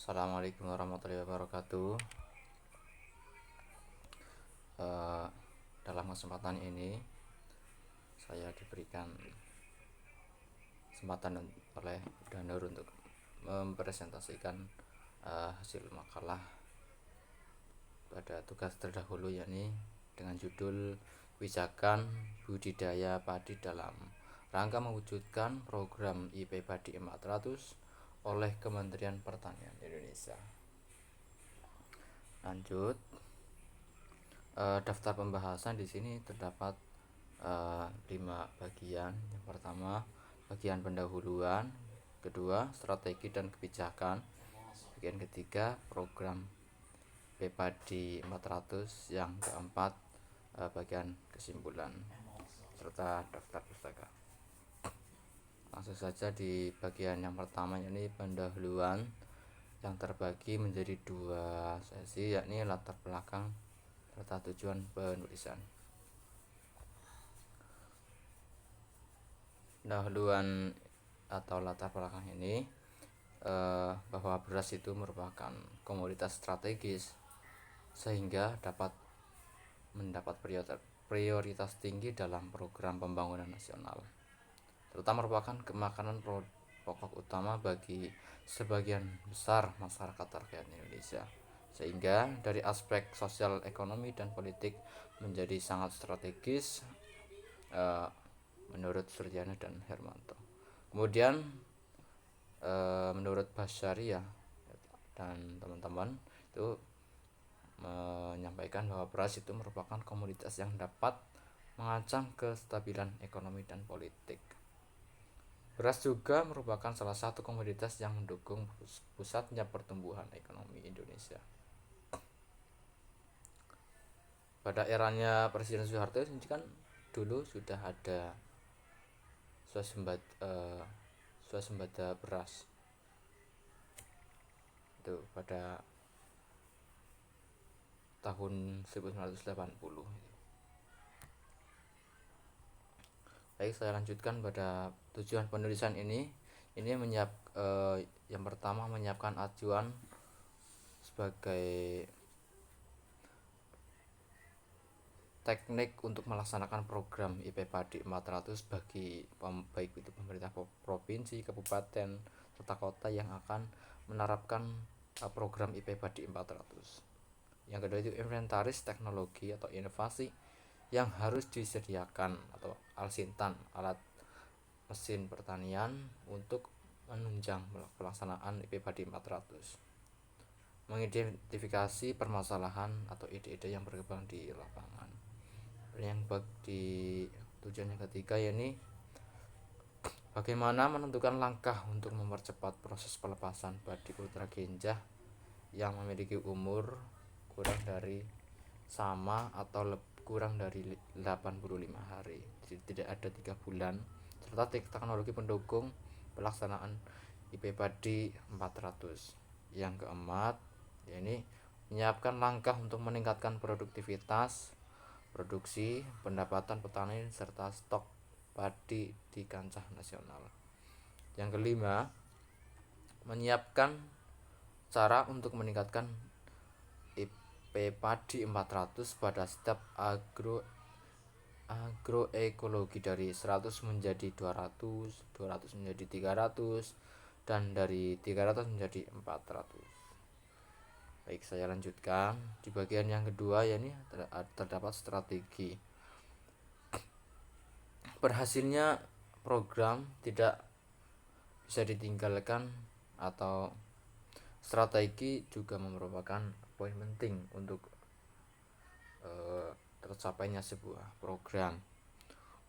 Assalamualaikum warahmatullahi wabarakatuh. Eh, Dalam kesempatan ini saya diberikan kesempatan oleh Danur untuk mempresentasikan hasil makalah pada tugas terdahulu, yakni dengan judul Pijakan Budidaya Padi dalam rangka mewujudkan program IP Padi 400 oleh Kementerian Pertanian Indonesia. Lanjut. Daftar pembahasan di sini terdapat 5 bagian. Yang pertama, bagian pendahuluan; kedua, strategi dan kebijakan; bagian ketiga, program Bepadi 400; yang keempat, bagian kesimpulan serta daftar pustaka. Langsung saja di bagian yang pertama, yakni pendahuluan, yang terbagi menjadi 2 sesi, yakni latar belakang serta tujuan penulisan. Pendahuluan atau latar belakang ini bahwa beras itu merupakan komoditas strategis sehingga dapat mendapat prioritas tinggi dalam program pembangunan nasional, serta merupakan makanan pokok utama bagi sebagian besar masyarakat rakyat Indonesia, sehingga dari aspek sosial, ekonomi, dan politik menjadi sangat strategis menurut Suryana dan Hermanto. Kemudian menurut Basyariah dan teman-teman itu menyampaikan bahwa beras itu merupakan komoditas yang dapat mengancam kestabilan ekonomi dan politik. Beras juga merupakan salah satu komoditas yang mendukung pusatnya pertumbuhan ekonomi Indonesia. Pada eranya Presiden Soeharto ini kan dulu sudah ada swasembada beras itu pada tahun 1980. Baik, saya lanjutkan pada tujuan penulisan ini. Yang pertama, menyiapkan acuan sebagai teknik untuk melaksanakan program IP Padi 400 bagi baik itu pemerintah provinsi, kabupaten, serta kota yang akan menerapkan program IP Padi 400. Yang kedua itu inventaris teknologi atau inovasi yang harus disediakan atau alsintan, alat mesin pertanian, untuk menunjang pelaksanaan IP Padi 400. Mengidentifikasi permasalahan atau ide-ide yang berkembang di lapangan. Yang di tujuan yang ketiga, yakni bagaimana menentukan langkah untuk mempercepat proses pelepasan padi ultra genjah yang memiliki umur kurang dari sama atau kurang dari 85 hari, jadi tidak ada 3 bulan, serta teknologi pendukung pelaksanaan IP Padi 400. Yang keempat, yakni menyiapkan langkah untuk meningkatkan produktivitas produksi, pendapatan petani, serta stok padi di kancah nasional. Yang kelima, menyiapkan cara untuk meningkatkan IP Padi 400 pada setiap agroekologi dari 100 menjadi 200, 200 menjadi 300, dan dari 300 menjadi 400. Baik, saya lanjutkan di bagian yang kedua, yakni terdapat strategi. Berhasilnya program tidak bisa ditinggalkan, atau strategi juga merupakan poin penting untuk tercapainya sebuah program.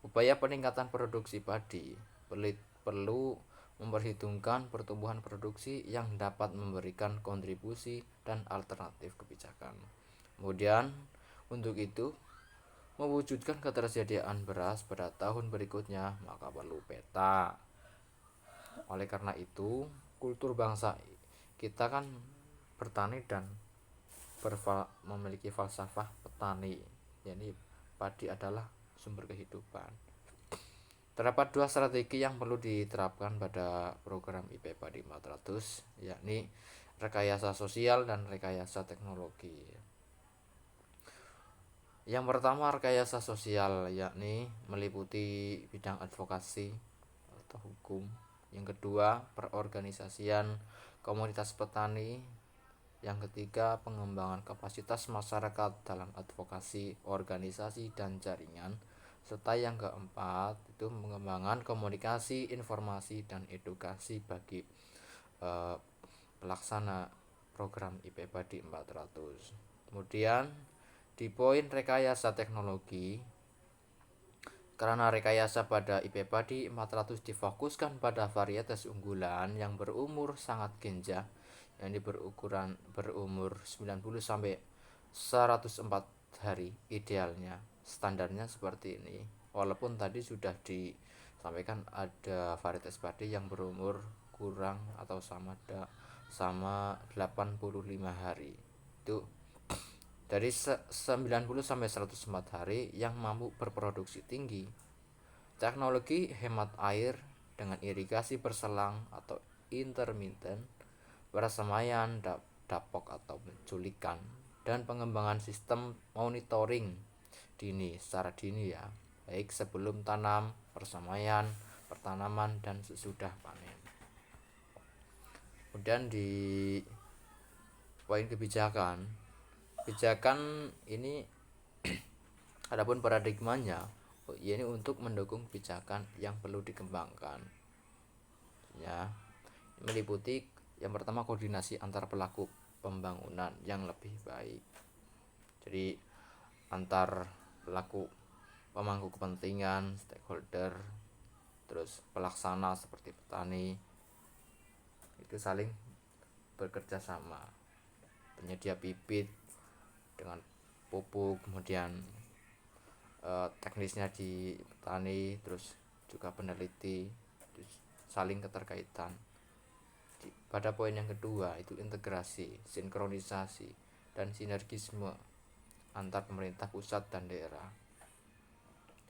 Upaya peningkatan produksi padi perlu memperhitungkan pertumbuhan produksi yang dapat memberikan kontribusi dan alternatif kebijakan. Kemudian untuk itu, mewujudkan ketersediaan beras pada tahun berikutnya, maka perlu peta. Oleh karena itu, kultur bangsa kita kan bertani dan memiliki falsafah petani, yakni padi adalah sumber kehidupan. Terdapat dua strategi yang perlu diterapkan pada program IP Padi 400, yakni rekayasa sosial dan rekayasa teknologi. Yang pertama, rekayasa sosial, yakni meliputi bidang advokasi atau hukum. Yang kedua, perorganisasian komunitas petani. Yang ketiga, pengembangan kapasitas masyarakat dalam advokasi, organisasi, dan jaringan. Serta yang keempat, itu pengembangan komunikasi, informasi, dan edukasi bagi pelaksana program IP Padi 400. Kemudian di poin rekayasa teknologi, karena rekayasa pada IP Padi 400 difokuskan pada varietas unggulan yang berumur sangat genjah, yang berumur 90 sampai 104 hari idealnya. Standarnya seperti ini. Walaupun tadi sudah disampaikan ada varietas padi yang berumur kurang atau sama 85 hari. Itu dari 90 sampai 104 hari yang mampu berproduksi tinggi. Teknologi hemat air dengan irigasi berselang atau intermittent, persemaian dapok atau penculikan, dan pengembangan sistem monitoring dini secara dini ya, baik sebelum tanam, persemaian, pertanaman, dan sesudah panen. Kemudian di poin kebijakan ini adapun paradigmanya ini untuk mendukung kebijakan yang perlu dikembangkan ya, meliputi yang pertama koordinasi antar pelaku pembangunan yang lebih baik. Jadi antar pelaku pemangku kepentingan, stakeholder, terus pelaksana seperti petani itu saling bekerja sama. Penyedia bibit dengan pupuk, kemudian teknisnya di petani, terus juga peneliti, terus saling keterkaitan. Pada poin yang kedua itu integrasi, sinkronisasi, dan sinergisme antar pemerintah pusat dan daerah.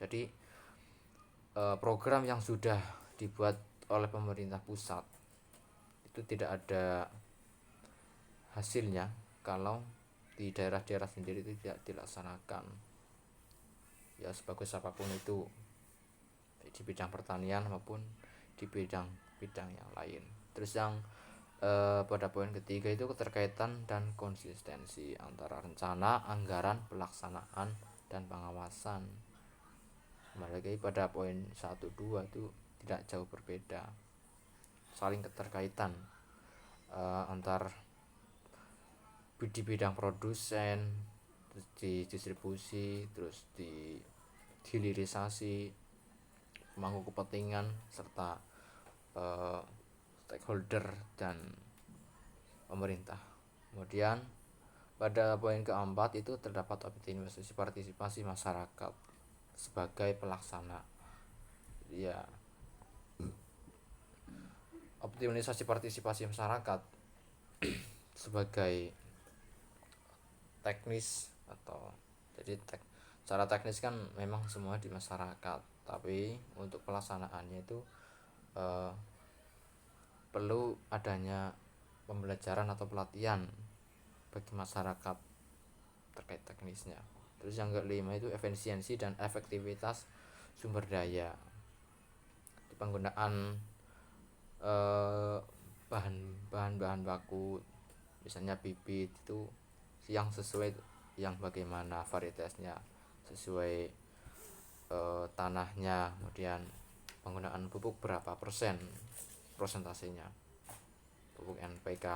Jadi program yang sudah dibuat oleh pemerintah pusat itu tidak ada hasilnya kalau di daerah-daerah sendiri itu tidak dilaksanakan ya, sebagus apapun itu di bidang pertanian maupun di bidang yang lain. Terus yang pada poin ketiga itu keterkaitan dan konsistensi antara rencana, anggaran, pelaksanaan, dan pengawasan. Kembali pada poin 1-2 itu tidak jauh berbeda, saling keterkaitan antar di bidang produsen, terus di distribusi, terus di hilirisasi, pemangku kepentingan, serta stakeholder dan pemerintah. Kemudian pada poin keempat itu terdapat optimalisasi partisipasi masyarakat sebagai pelaksana ya, optimalisasi partisipasi masyarakat sebagai teknis atau jadi secara teknis kan memang semua di masyarakat, tapi untuk pelaksanaannya itu perlu adanya pembelajaran atau pelatihan bagi masyarakat terkait teknisnya. Terus yang kelima itu efisiensi dan efektivitas sumber daya, di penggunaan bahan baku, misalnya bibit itu yang sesuai, yang bagaimana varietasnya sesuai tanahnya, kemudian penggunaan pupuk berapa prosentasenya, pupuk NPK,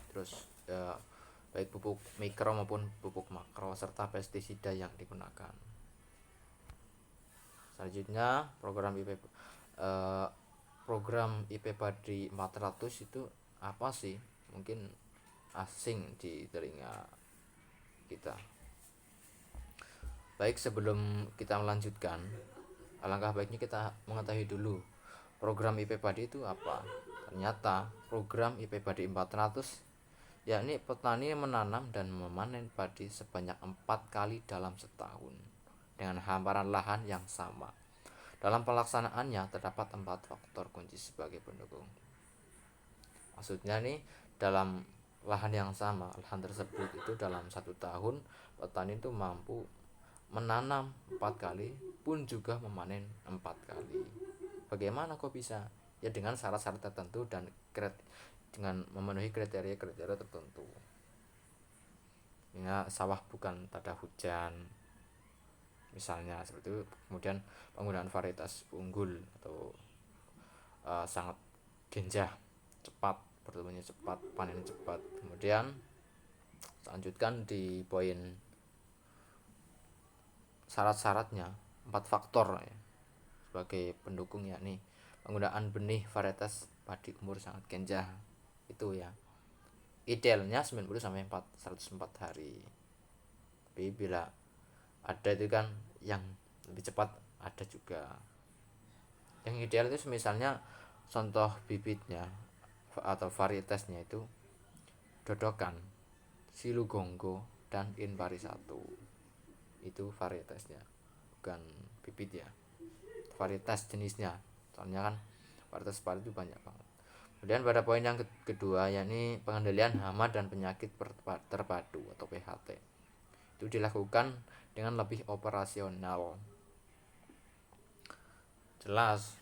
terus baik pupuk mikro maupun pupuk makro, serta pestisida yang digunakan. Selanjutnya program IP Padi 400 itu apa sih? Mungkin asing di telinga kita. Baik, sebelum kita melanjutkan, alangkah baiknya kita mengetahui dulu program IP Padi itu apa. Ternyata program IP Padi 400 yakni petani menanam dan memanen padi sebanyak 4 kali dalam setahun dengan hamparan lahan yang sama. Dalam pelaksanaannya terdapat 4 faktor kunci sebagai pendukung. Maksudnya nih, dalam lahan yang sama, lahan tersebut itu dalam 1 tahun petani itu mampu menanam 4 kali pun juga memanen 4 kali. Bagaimana kok bisa? Ya dengan syarat-syarat tertentu dan dengan memenuhi kriteria-kriteria tertentu. Ya, sawah bukan tada hujan, misalnya seperti itu. Kemudian penggunaan varietas unggul atau sangat genjah, cepat, pertumbuhannya cepat, panen cepat. Kemudian lanjutkan di poin syarat-syaratnya, 4 faktor ya, sebagai pendukung, yakni penggunaan benih varietas padi umur sangat genjah itu ya. Idealnya 90 sampai 104 hari. Tapi bila ada itu kan yang lebih cepat ada juga. Yang ideal itu misalnya contoh bibitnya atau varietasnya itu Dodokan, Silugonggo, dan Inpari 1. Itu varietasnya, bukan bibit ya. Varietas jenisnya. Soalnya kan varietas padi itu banyak banget. Kemudian pada poin yang kedua, yakni pengendalian hama dan penyakit terpadu atau PHT. Itu dilakukan dengan lebih operasional. Jelas,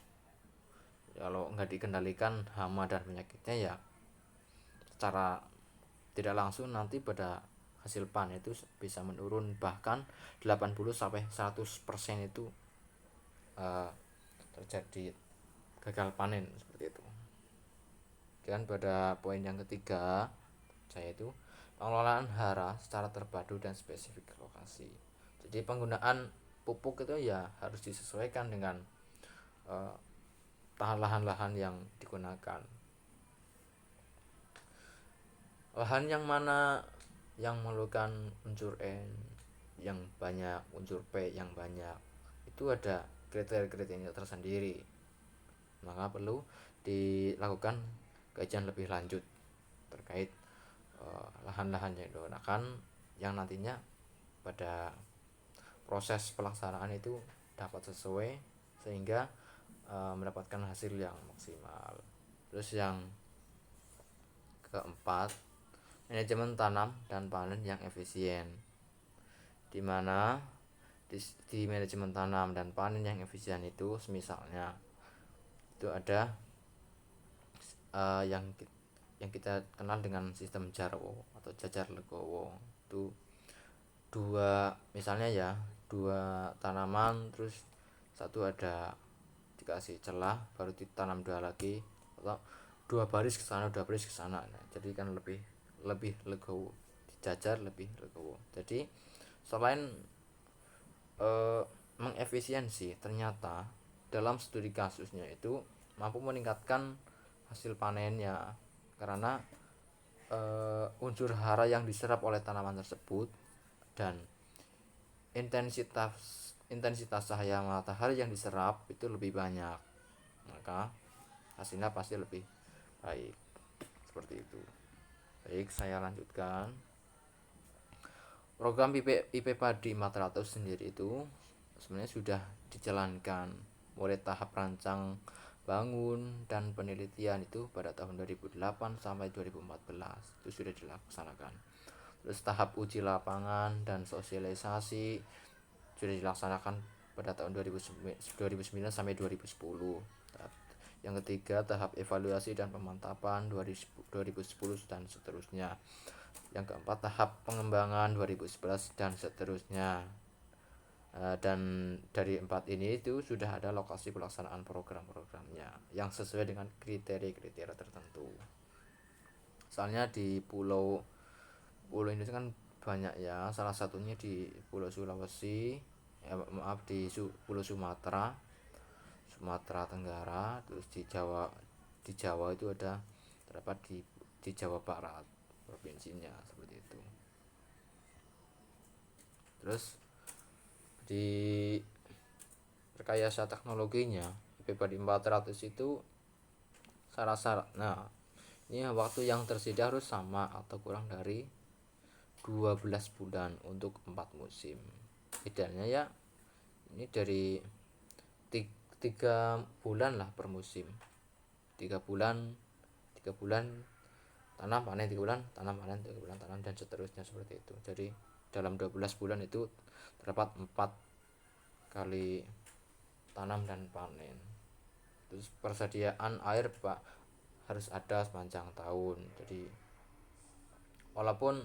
kalau nggak dikendalikan hama dan penyakitnya ya secara tidak langsung nanti pada hasil panen itu bisa menurun, bahkan 80-100% itu terjadi gagal panen seperti itu. Dan pada poin yang ketiga saya itu pengelolaan hara secara terpadu dan spesifik lokasi. Jadi penggunaan pupuk itu ya harus disesuaikan dengan lahan-lahan yang digunakan. Lahan yang mana yang memerlukan unsur N yang banyak, unsur P yang banyak, itu ada kriteria-kriteria tersendiri. Maka perlu dilakukan kajian lebih lanjut terkait lahan-lahan yang digunakan, yang nantinya pada proses pelaksanaan itu dapat sesuai sehingga mendapatkan hasil yang maksimal. Terus yang keempat, manajemen tanam dan panen yang efisien, di mana di manajemen tanam dan panen yang efisien itu misalnya itu ada yang kita kenal dengan sistem Jarwo atau jajar legowo. Itu misalnya ya, 2 tanaman, terus satu ada dikasih celah, baru ditanam 2 lagi, atau 2 baris ke sana, 2 baris ke sana. Nah, jadi kan lebih legowo, dijajar lebih legowo. Jadi selain mengefisiensi, ternyata dalam studi kasusnya itu mampu meningkatkan hasil panennya karena unsur hara yang diserap oleh tanaman tersebut dan intensitas cahaya matahari yang diserap itu lebih banyak, maka hasilnya pasti lebih baik. Seperti itu. Baik, saya lanjutkan. Program IP Padi 400 sendiri itu sebenarnya sudah dijalankan mulai tahap rancang bangun dan penelitian itu pada tahun 2008 sampai 2014 itu sudah dilaksanakan. Terus tahap uji lapangan dan sosialisasi sudah dilaksanakan pada tahun 2009 sampai 2010. Yang ketiga, tahap evaluasi dan pemantapan 2010 dan seterusnya. Yang keempat, tahap pengembangan 2011 dan seterusnya. Dan dari 4 ini itu sudah ada lokasi pelaksanaan program-programnya yang sesuai dengan kriteria-kriteria tertentu. Soalnya di pulau Indonesia kan banyak ya, salah satunya di Pulau Sulawesi, di Pulau Sumatera Tenggara, terus di Jawa itu ada terdapat di Jawa Barat provinsinya seperti itu. Terus di rekayasa teknologinya IP Padi 400 itu syarat-syarat. Nah, ini waktu yang tersedia harus sama atau kurang dari 12 bulan untuk 4 musim. Idealnya ya ini dari 3 bulan lah per musim. 3 bulan tanam panen, 3 bulan tanam panen, 3 bulan tanam, dan seterusnya seperti itu. Jadi dalam 12 bulan itu terdapat 4 kali tanam dan panen. Terus persediaan air Pak harus ada sepanjang tahun. Jadi walaupun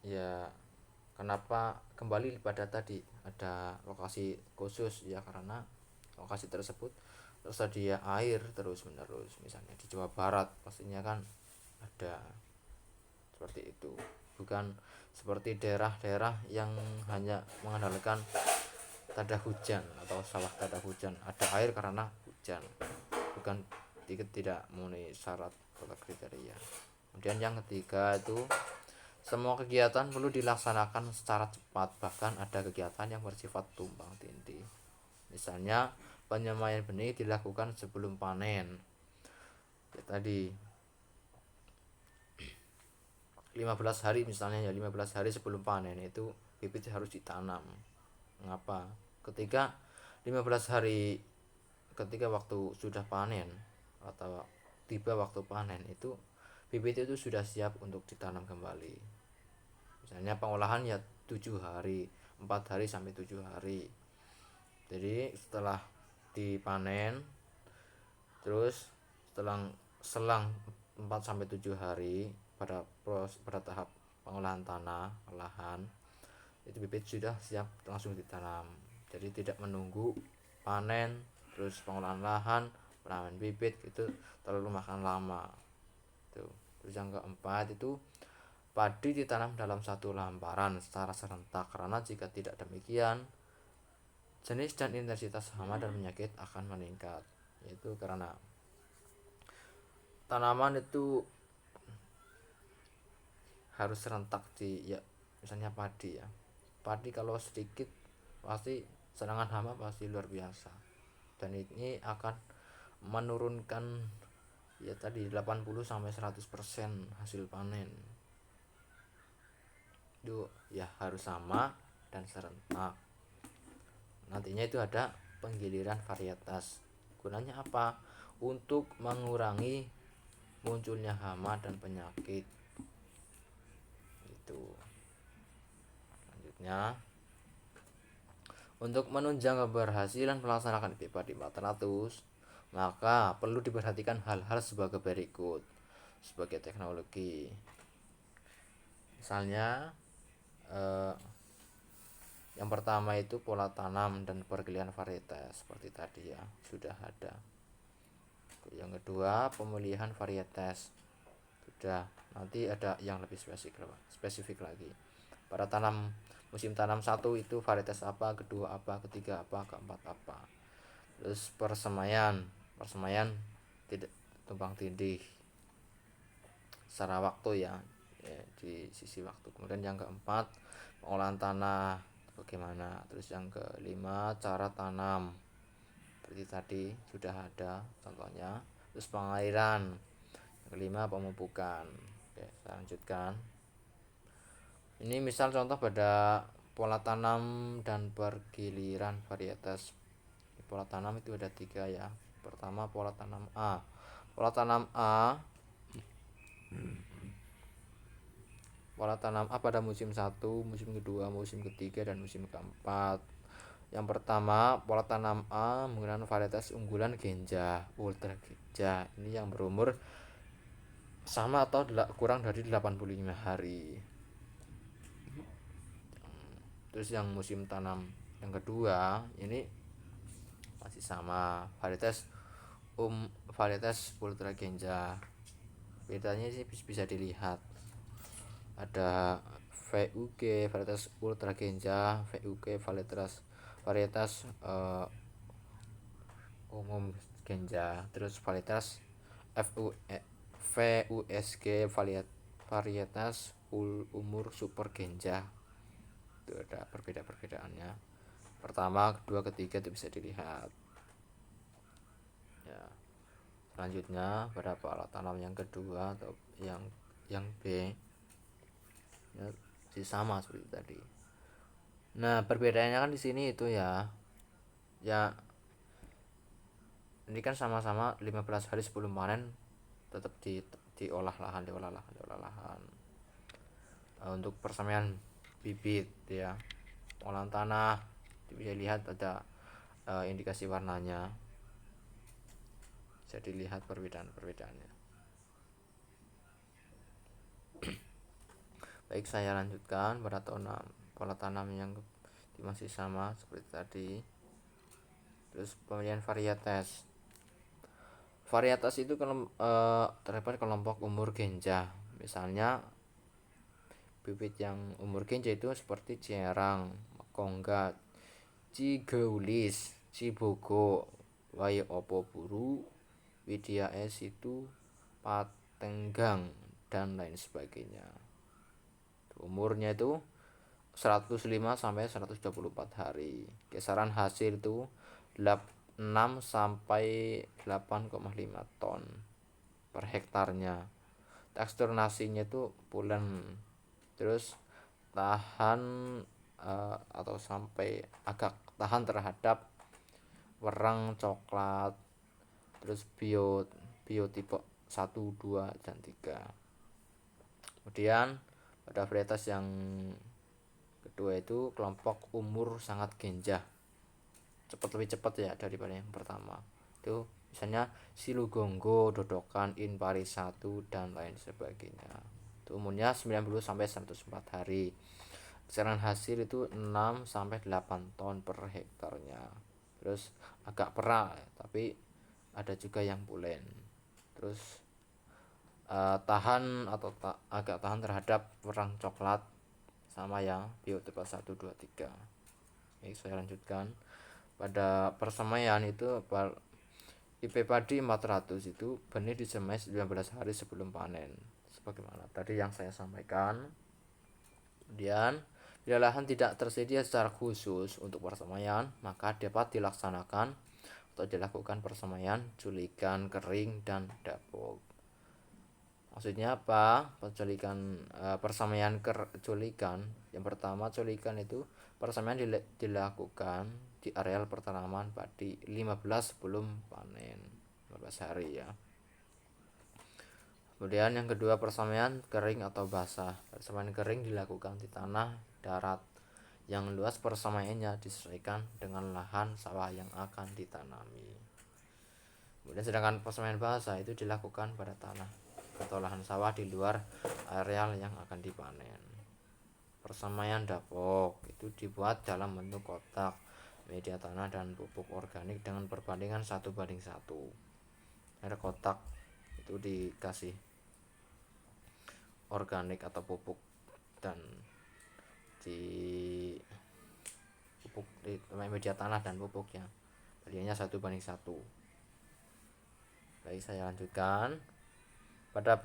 ya, kenapa kembali pada tadi ada lokasi khusus ya, karena lokasi tersebut tersedia air terus menerus. Misalnya di Jawa Barat pastinya kan ada seperti itu, bukan seperti daerah-daerah yang hanya mengandalkan tanda hujan atau sawah tanda hujan, ada air karena hujan, bukan tidak memenuhi syarat atau kriteria. Kemudian yang ketiga itu, semua kegiatan perlu dilaksanakan secara cepat, bahkan ada kegiatan yang bersifat tumpang tindih. Misalnya penyemaian benih dilakukan sebelum panen. Ya, tadi 15 hari misalnya, ya 15 hari sebelum panen itu bibit harus ditanam. Mengapa? Ketika 15 hari ketika waktu sudah panen atau tiba waktu panen itu bibit itu sudah siap untuk ditanam kembali. Misalnya pengolahan ya 7 hari, 4 hari sampai 7 hari. Jadi setelah dipanen, terus setelah selang 4 sampai 7 hari pada tahap pengolahan tanah, lahan, itu bibit sudah siap langsung ditanam. Jadi tidak menunggu panen, terus pengolahan lahan, penanaman bibit itu terlalu makan lama. Terus yang keempat itu, padi ditanam dalam satu lamparan secara serentak, karena jika tidak demikian jenis dan intensitas hama dan penyakit akan meningkat. Yaitu karena tanaman itu harus serentak ya, misalnya padi ya. Padi kalau sedikit pasti serangan hama pasti luar biasa, dan ini akan menurunkan ya tadi 80 sampai 100% hasil panen. Itu ya harus sama dan serentak. Nantinya itu ada penggiliran varietas. Gunanya apa? Untuk mengurangi munculnya hama dan penyakit. Itu. Selanjutnya, untuk menunjang keberhasilan melaksanakan IP Padi 400, maka perlu diperhatikan hal-hal sebagai berikut sebagai teknologi. Misalnya yang pertama itu pola tanam dan pergiliran varietas, seperti tadi ya sudah ada. Yang kedua pemilihan varietas, sudah. Nanti ada yang lebih spesifik lagi. Pada musim tanam 1 itu varietas apa, kedua apa, ketiga apa, keempat apa. Terus persemaian tidak tumpang tindih secara waktu ya, di sisi waktu. Kemudian yang keempat pengolahan tanah bagaimana. Terus yang kelima cara tanam, seperti tadi sudah ada contohnya. Terus pengairan, yang kelima pemupukan. Oke, saya lanjutkan. Ini misal contoh pada pola tanam dan pergiliran varietas. Pola tanam itu ada 3 ya. Pertama pola tanam A. Pola tanam A pada musim 1, musim kedua, musim ketiga, dan musim keempat. Yang pertama, pola tanam A menggunakan varietas unggulan Genja, Ultra Genja. Ini yang berumur sama atau kurang dari 85 hari. Terus yang musim tanam yang kedua ini masih sama, varietas Ultra Genja. Bedanya sih bisa dilihat. Ada VUG varietas Ultra Genja, VUG varietas umum Genja, terus varietas VUSG varietas umur Super Genja. Itu ada perbedaannya. Pertama, kedua, ketiga itu bisa dilihat. Ya. Selanjutnya pada alat tanam yang kedua atau yang B ya, sama seperti tadi. Nah, perbedaannya kan di sini itu ya. Ya, ini kan sama-sama 15 hari sebelum panen tetap diolah lahan. Untuk persemaian bibit ya, olahan tanah bisa dilihat ada indikasi warnanya, bisa dilihat perbedaannya. Baik, saya lanjutkan pada pola tanam yang masih sama seperti tadi. Terus pemilihan varietas. Varietas itu terdapat kelompok umur genjah. Misalnya bibit yang umur genjah itu seperti Cerang, Konggat, Cigeulis, Cibogo, Wayo Opo Buru, Widya S itu Patenggang dan lain sebagainya. Umurnya itu 105 sampai 124 hari. Kisaran hasil itu 6 sampai 8,5 ton per hektarnya. Tekstur nasinya itu pulen. Terus tahan atau sampai agak tahan terhadap wereng coklat. Terus biotipe 1, 2 dan 3. Kemudian pada varietas yang kedua itu kelompok umur sangat genjah, lebih cepat ya daripada yang pertama. Itu misalnya Silugonggo, Dodokan, Inpari 1 dan lain sebagainya. Itu umurnya 90 sampai 104 hari. Kisaran hasil itu 6 sampai 8 ton per hektarnya. Terus agak perak tapi ada juga yang pulen. Terus tahan atau agak tahan terhadap wereng coklat sama yang biotipe 1, 2, 3. Oke, saya lanjutkan. Pada persemaian itu IP padi 400 itu benih disemai 19 hari sebelum panen. Sebagaimana tadi yang saya sampaikan. Kemudian bila lahan tidak tersedia secara khusus untuk persemaian, maka dapat dilaksanakan atau dilakukan persemaian culikan, kering, dan dapur. Maksudnya apa? Persemaian culikan. Yang pertama, culikan itu persemaian dilakukan di areal pertanaman padi 15 sebelum panen, 15 hari ya. Kemudian yang kedua, persemaian kering atau basah. Persemaian kering dilakukan di tanah darat yang luas persemaiannya disesuaikan dengan lahan sawah yang akan ditanami. Kemudian sedangkan persemaian basah itu dilakukan pada tanah atau lahan sawah di luar areal yang akan dipanen. Persemaian dapok itu dibuat dalam bentuk kotak, media tanah dan pupuk organik dengan perbandingan 1:1. Ada kotak itu dikasih organik atau pupuk dan di media tanah dan pupuknya bandingannya 1:1. Baik, saya lanjutkan. Pada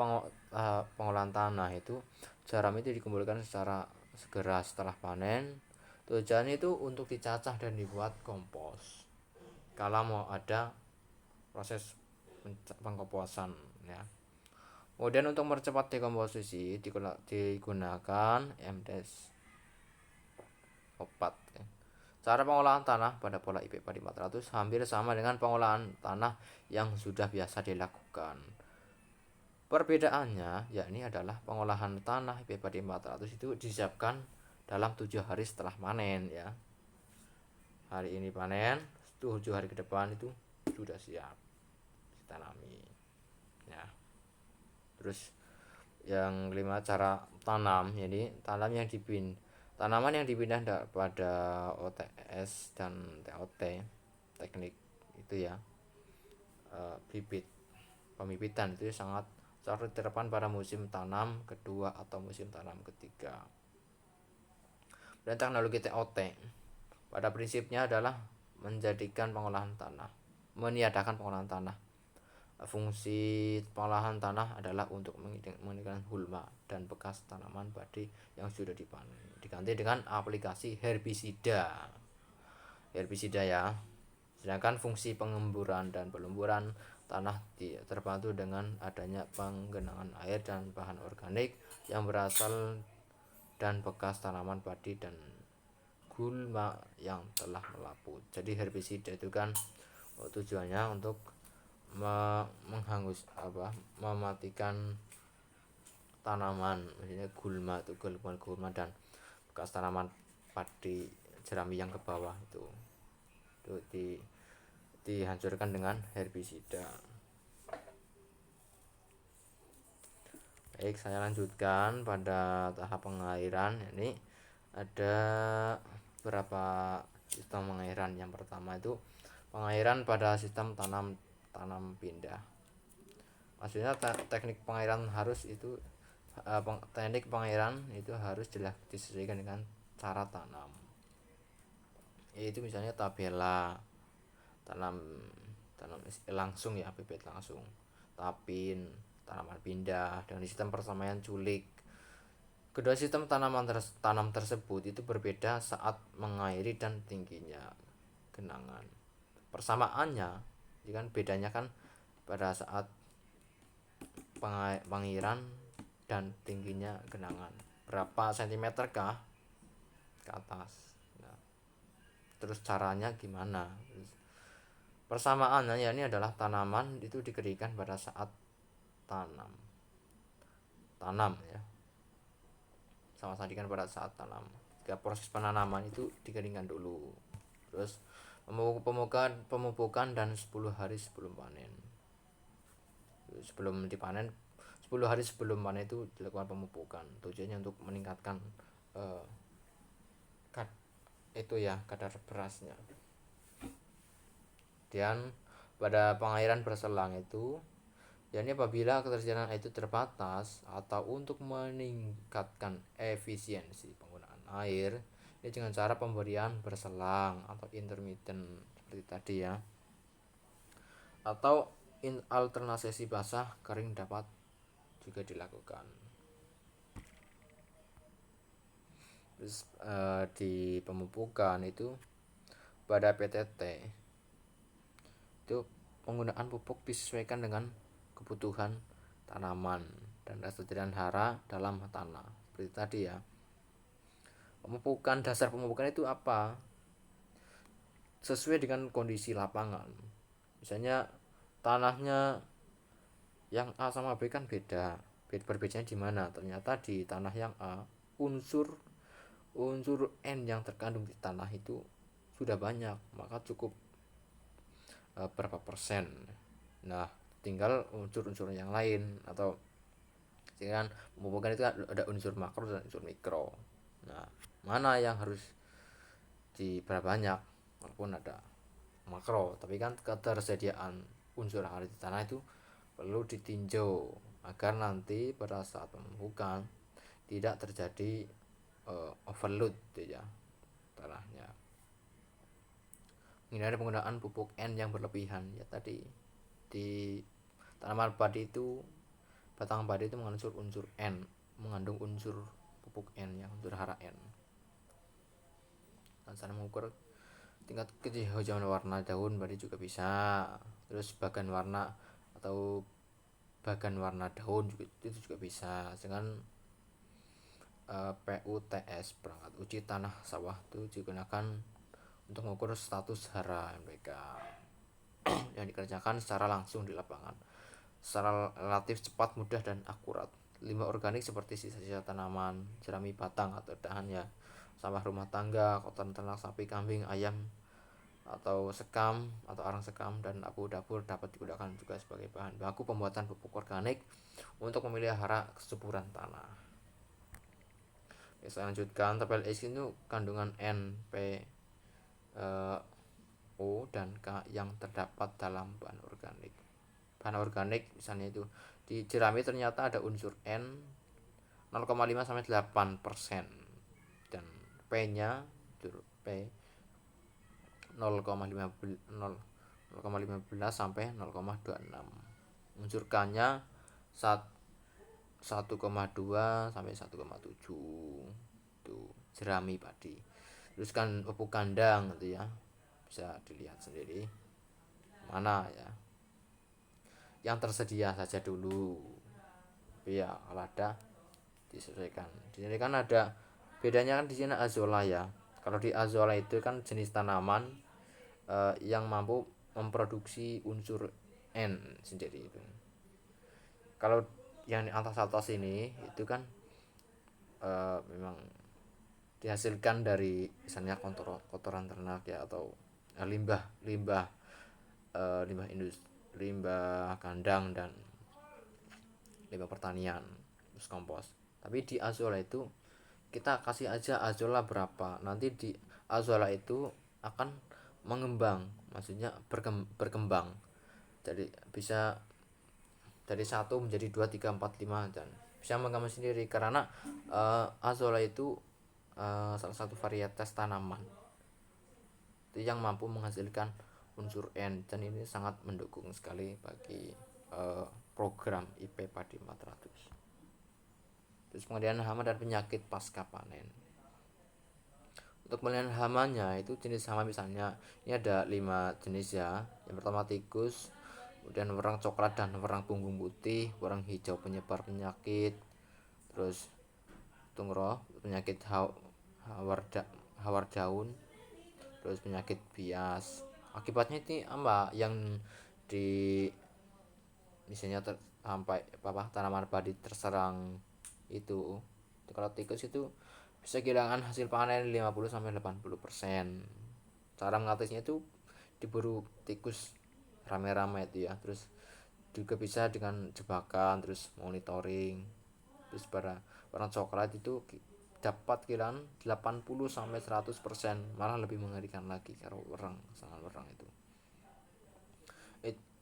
pengolahan tanah itu jaram itu dikumpulkan secara segera setelah panen. Tujuan itu untuk dicacah dan dibuat kompos kalau mau ada proses pengkomposan ya. Kemudian untuk mempercepat dekomposisi digunakan MDS 4 ya. Cara pengolahan tanah pada pola IP padi 400 hampir sama dengan pengolahan tanah yang sudah biasa dilakukan. Perbedaannya yakni adalah pengolahan tanah IP padi 400 itu disiapkan dalam 7 hari setelah panen ya. Hari ini panen, 7 hari ke depan itu sudah siap ditanami ya. Terus yang kelima, cara tanam. Jadi tanaman yang dipindah pada OTS dan TOT, teknik itu ya, bibit pemipitan itu sangat diterapkan pada musim tanam kedua atau musim tanam ketiga. Dan teknologi TOT pada prinsipnya adalah meniadakan pengolahan tanah. Fungsi pengolahan tanah adalah untuk menghilangkan hulma dan bekas tanaman padi yang sudah dipanen, diganti dengan aplikasi herbisida ya. Sedangkan fungsi pengemburan dan pelemburan tanah terbantu dengan adanya penggenangan air dan bahan organik yang berasal dan bekas tanaman padi dan gulma yang telah melaput. Jadi herbisida itu kan tujuannya untuk mematikan tanaman, maksudnya gulma itu gulma dan bekas tanaman padi jerami yang ke bawah itu dihancurkan dengan herbisida. Baik, saya lanjutkan pada tahap pengairan. Ini ada beberapa sistem pengairan. Yang pertama itu pengairan pada sistem tanam pindah. Maksudnya teknik pengairan harus itu teknik pengairan itu harus disesuaikan dengan cara tanam. Yaitu misalnya tabela, tanam langsung ya, bibit langsung, tapin, tanaman pindah, dengan sistem persamaian culik. Kedua sistem tanam tersebut itu berbeda saat mengairi dan tingginya genangan. Persamaannya, kan bedanya kan pada saat pengairan dan tingginya genangan. Berapa sentimeter kah ke atas? Nah, terus caranya gimana? Persamaannya ya, ini adalah tanaman itu dikeringkan pada saat tanam ya, sama sajikan pada saat tanam. Jika proses penanaman itu dikeringkan dulu, terus pemupukan dan 10 hari sebelum panen. Sebelum dipanen 10 hari sebelum panen itu dilakukan pemupukan. Tujuannya untuk meningkatkan kadar berasnya. Dan pada pengairan berselang itu, yakni apabila ketersediaan air itu terbatas atau untuk meningkatkan efisiensi penggunaan air, ini dengan cara pemberian berselang atau intermittent seperti tadi ya, atau alternasi basah kering dapat juga dilakukan. Terus di pemupukan itu pada PTT itu penggunaan pupuk disesuaikan dengan kebutuhan tanaman dan ketersediaan hara dalam tanah. Seperti tadi ya. Dasar pemupukan itu apa? Sesuai dengan kondisi lapangan. Misalnya tanahnya yang A sama B kan beda. Berbedanya di mana? Ternyata di tanah yang A unsur N yang terkandung di tanah itu sudah banyak, maka cukup berapa persen. Nah, tinggal unsur-unsur yang lain, atau kan pemupukan itu ada unsur makro dan unsur mikro. Nah, mana yang harus diperbanyak? Walaupun ada makro, tapi kan ketersediaan unsur yang ada di tanah itu perlu ditinjau agar nanti pada saat pemupukan tidak terjadi overload ya tanahnya. Menghindari penggunaan pupuk N yang berlebihan. Ya tadi di tanaman padi itu, batang padi itu mengandung unsur N, mengandung unsur pupuk N yang unsur hara N. Dan cara mengukur tingkat kehijauan warna daun padi juga bisa. Terus bagan warna daun itu juga bisa dengan PUTS, perangkat uji tanah sawah, itu digunakan untuk mengukur status hara NPK yang dikerjakan secara langsung di lapangan, secara relatif cepat, mudah, dan akurat. Limbah organik seperti sisa-sisa tanaman, jerami batang atau dahan ya, sampah rumah tangga, kotoran ternak sapi, kambing, ayam, atau sekam atau arang sekam, dan abu dapur dapat digunakan juga sebagai bahan baku pembuatan pupuk organik untuk memelihara kesuburan tanah. Oke, saya lanjutkan. Tabel X itu kandungan N, P, O, dan K yang terdapat dalam bahan organik. Bahan organik misalnya itu di jerami ternyata ada unsur N 0,5 sampai 8% dan P-nya P 0,15 sampai 0,26. Unsur K-nya 1,2 sampai 1,7. Itu jerami padi. Terus kan pupuk kandang gitu ya, bisa dilihat sendiri mana ya yang tersedia saja dulu. Tapi ya kalau ada disesuaikan. Di sini kan ada bedanya kan, di sini azolla ya. Kalau di azolla itu kan jenis tanaman yang mampu memproduksi unsur N sendiri itu. Kalau yang di atas ini itu kan memang dihasilkan dari misalnya kotoran ternak ya, atau limbah limbah limbah industri, limbah kandang, dan limbah pertanian, terus kompos. Tapi di azolla itu kita kasih aja azolla berapa, nanti di azolla itu akan mengembang, maksudnya berkembang, jadi bisa dari satu menjadi dua tiga empat lima, dan bisa mengembang sendiri karena azolla itu salah satu varietas tanaman itu yang mampu menghasilkan unsur N, dan ini sangat mendukung sekali bagi program IP Padi 400. Terus kemudian hama dan penyakit pasca panen. Untuk penilaian hamanya itu jenis hama misalnya ini ada 5 jenis ya. Yang pertama tikus, kemudian werang coklat dan werang punggung putih, werang hijau penyebar penyakit, terus tungro penyakit hawar daun, terus penyakit bias. Akibatnya itu apa yang di misalnya sampai tanaman padi terserang itu. Kalau tikus itu bisa kehilangan hasil panen 50-80%. Cara mengatasinya itu diburu tikus rame-rame itu ya. Terus juga bisa dengan jebakan, terus monitoring. Terus pada orang coklat itu dapat kehilangan 80-100%, malah lebih mengerikan lagi kalau sangat werang itu.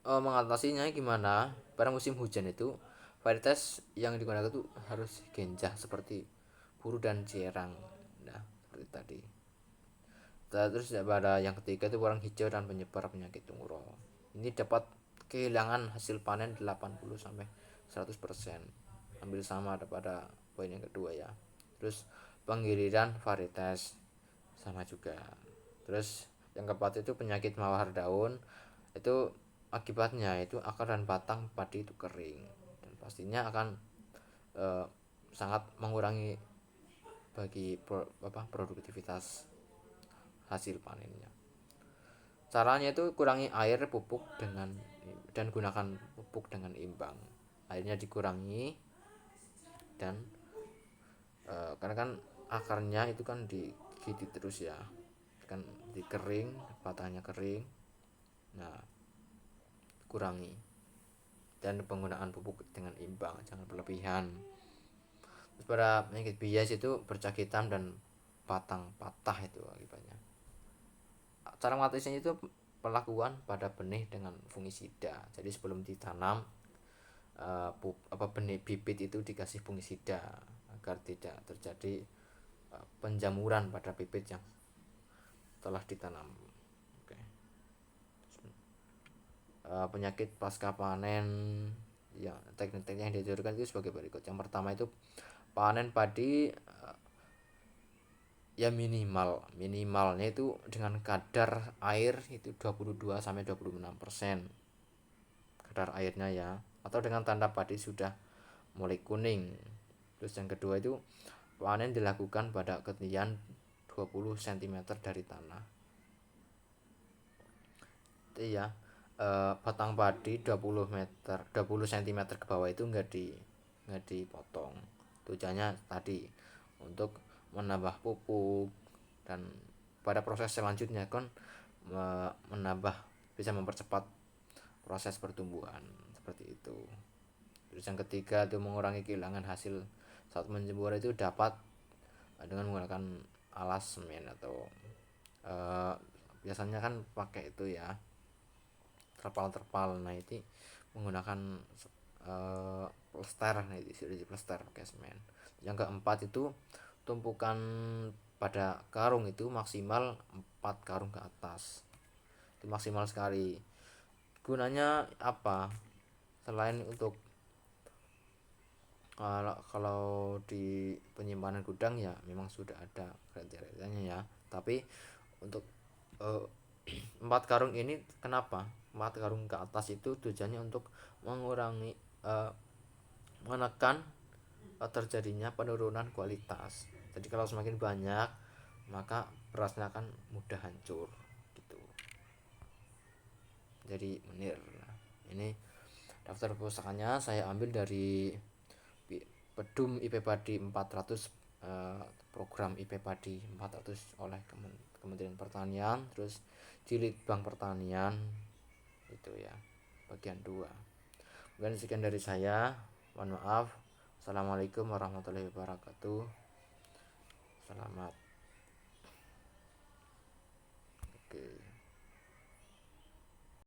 Mengatasinya gimana? Pada musim hujan itu varietas yang digunakan itu harus genjah seperti buru dan jerang. Nah, seperti tadi. Terus pada yang ketiga itu warna hijau dan penyebar penyakit tunguro. Ini dapat kehilangan hasil panen 80-100%. Ambil sama pada poin yang kedua ya. Terus penggiliran varietas sama juga. Terus yang keempat itu penyakit mawar daun. Itu akibatnya itu akar dan batang padi itu kering, dan pastinya akan sangat mengurangi bagi produktivitas hasil panennya. Caranya itu kurangi air pupuk dan gunakan pupuk dengan imbang. Airnya dikurangi, dan karena kan akarnya itu kan digigit terus ya, kan dikering, batangnya kering. Nah, kurangi, dan penggunaan pupuk dengan imbang, jangan berlebihan. Terus pada penyakit bias itu bercak hitam dan batang patah itu akibatnya. Cara mengatasinya itu perlakuan pada benih dengan fungisida. Jadi sebelum ditanam benih bibit itu dikasih fungisida agar tidak terjadi penjamuran pada bibit yang telah ditanam. Penyakit pasca panen ya, teknik-teknik yang diajarkan itu sebagai berikut. Yang pertama itu panen padi ya minimalnya itu dengan kadar air itu 22-26% kadar airnya ya, atau dengan tanda padi sudah mulai kuning. Terus yang kedua itu panen dilakukan pada ketinggian 20 cm dari tanah. Itu ya, batang padi 20 cm ke bawah itu nggak dipotong. Tujuannya tadi untuk menambah pupuk, dan pada proses selanjutnya kan bisa mempercepat proses pertumbuhan seperti itu. Terus yang ketiga itu mengurangi kehilangan hasil saat menjemur itu dapat dengan menggunakan alas semen atau biasanya kan pakai itu ya, terpal. Nah itu menggunakan plester, nah itu sudah di plester pakai semen. Yang keempat itu tumpukan pada karung itu maksimal 4 karung ke atas, itu maksimal sekali. Gunanya apa selain untuk kalau di penyimpanan gudang ya memang sudah ada kriterianya ya, tapi untuk 4 karung ini kenapa 4 karung ke atas itu tujuannya untuk mengurangi menekan terjadinya penurunan kualitas. Jadi kalau semakin banyak maka berasnya akan mudah hancur gitu. Jadi menir. Nah, ini daftar pustakanya saya ambil dari Pedum IP Padi 400, program IP Padi 400 oleh Kementerian Pertanian, terus Jilid Bank Pertanian itu ya, bagian 2. Mungkin sekian dari saya, mohon maaf. Assalamualaikum warahmatullahi wabarakatuh. Selamat. Oke.